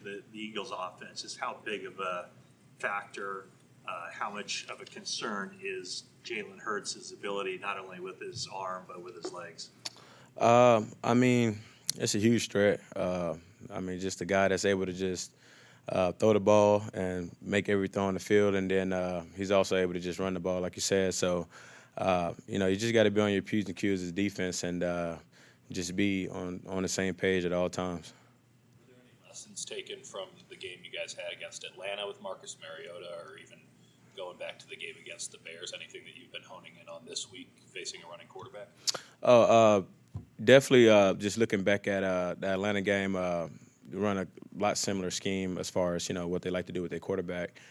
the Eagles' offense is how big of a factor, how much of a concern is Jalen Hurts' ability, not only with his arm but with his legs? I mean, it's a huge threat. I mean, just a guy that's able to just throw the ball and make every throw on the field, and then he's also able to just run the ball, like you said. So, you just got to be on your P's and Q's as defense and just be on the same page at all times. Were there any lessons taken from the game you guys had against Atlanta with Marcus Mariota, or even going back to the game against the Bears? Anything that you've been honing in on this week facing a running quarterback? Definitely just looking back at the Atlanta game, run a lot similar scheme as far as, what they like to do with their quarterback.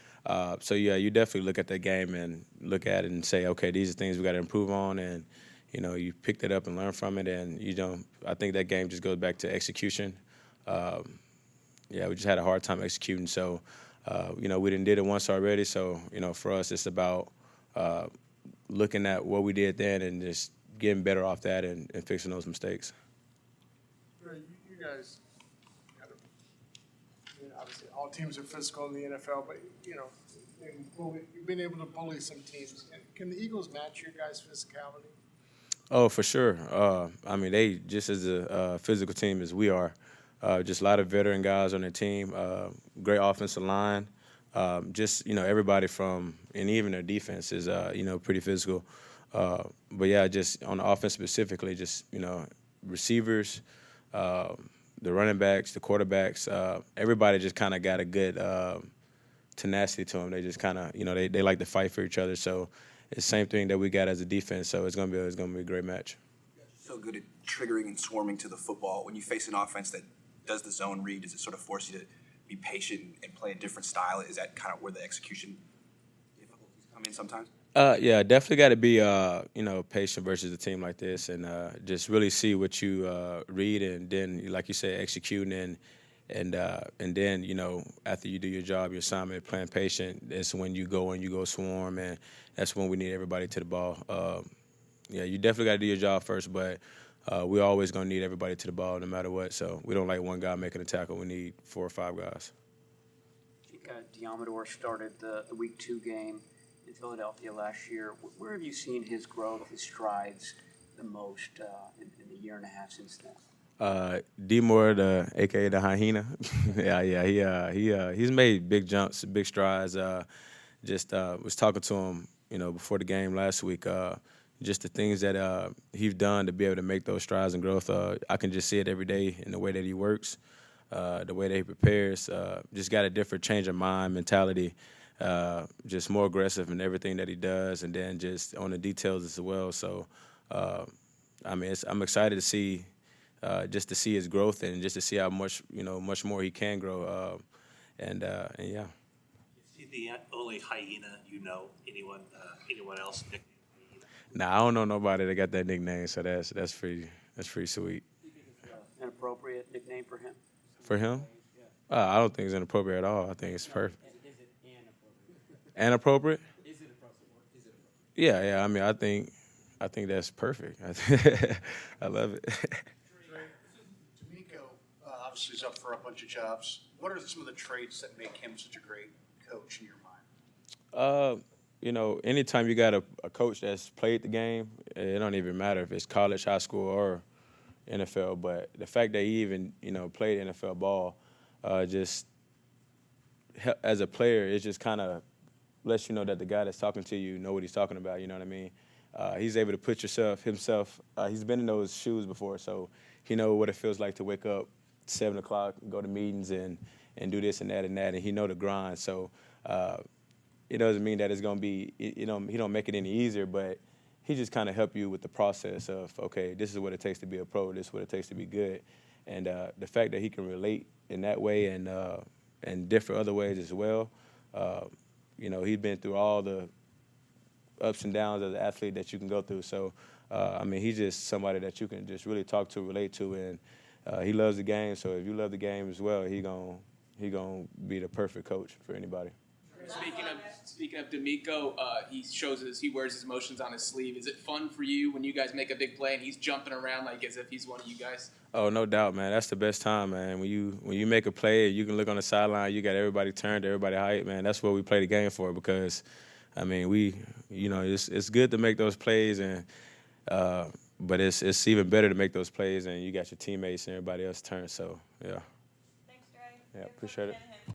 So, yeah, you definitely look at that game and look at it and say, okay, these are things we got to improve on. And, you picked it up and learn from it. And, I think that game just goes back to execution. We just had a hard time executing. So, we done did it once already. So, for us, it's about looking at what we did then and just getting better off that and fixing those mistakes. You guys, obviously all teams are physical in the NFL, but you've been able to bully some teams. Can the Eagles match your guys' physicality? Oh, for sure. I mean, they just as a physical team as we are. Just a lot of veteran guys on their team. Great offensive line. Everybody and even their defense is, pretty physical. But yeah, just on the offense specifically, receivers, the running backs, the quarterbacks, everybody just kind of got a good tenacity to them. They just kind of, they like to fight for each other. So it's the same thing that we got as a defense. So it's gonna be a great match. So good at triggering and swarming to the football. When you face an offense that does the zone read, does it sort of force you to be patient and play a different style? Is that kind of where the execution difficulties come in sometimes? Yeah, definitely got to be, patient versus a team like this, and just really see what you read, and then, like you said, executing, and then, after you do your job, your assignment, playing patient, that's when you go swarm, and that's when we need everybody to the ball. You definitely got to do your job first, but we're always going to need everybody to the ball no matter what. So we don't like one guy making a tackle. We need 4 or 5 guys. I think Diamador started the Week 2 game in Philadelphia last year. Where have you seen his growth, his strides the most in the year and a half since then? D-Moore, a.k.a. the hyena. He's made big jumps, big strides. Was talking to him, before the game last week. Just the things that he's done to be able to make those strides and growth. I can just see it every day in the way that he works, the way that he prepares. Just got a different change of mind, mentality. Just more aggressive in everything that he does, and then just on the details as well. So, I'm excited to see, just to see his growth and just to see how much more he can grow. And yeah. Is he the only hyena anyone else nicknamed hyena? Nah, I don't know nobody that got that nickname, so that's pretty sweet. You think it's an appropriate nickname for him? For him? I don't think it's inappropriate at all. I think it's perfect. Is it inappropriate? Inappropriate? Is it appropriate? Yeah. I mean, I think that's perfect. I love it. D'Amico obviously is up for a bunch of jobs. What are some of the traits that make him such a great coach in your mind? Anytime you got a coach that's played the game, it don't even matter if it's college, high school, or NFL. But the fact that he even, played NFL ball, just as a player, it just kind of lets you know that the guy that's talking to you know what he's talking about. You know what I mean? He's able to put himself. He's been in those shoes before, so he knows what it feels like to wake up 7 o'clock, go to meetings, and do this and that, and he know the grind. So. It doesn't mean that it's going to be, he don't make it any easier, but he just kind of help you with the process of, okay, this is what it takes to be a pro, this is what it takes to be good. And the fact that he can relate in that way and different other ways as well, he's been through all the ups and downs as an athlete that you can go through. So, he's just somebody that you can just really talk to, relate to, and he loves the game. So if you love the game as well, he gonna be the perfect coach for anybody. Speaking of D'Amico, he wears his emotions on his sleeve. Is it fun for you when you guys make a big play and he's jumping around like as if he's one of you guys? Oh, no doubt, man. That's the best time, man. When you make a play, you can look on the sideline, you got everybody turned, everybody hyped, man. That's what we play the game for because, I mean, it's good to make those plays, and but it's even better to make those plays and you got your teammates and everybody else turned. So, yeah. Thanks, Dre. Yeah, appreciate it.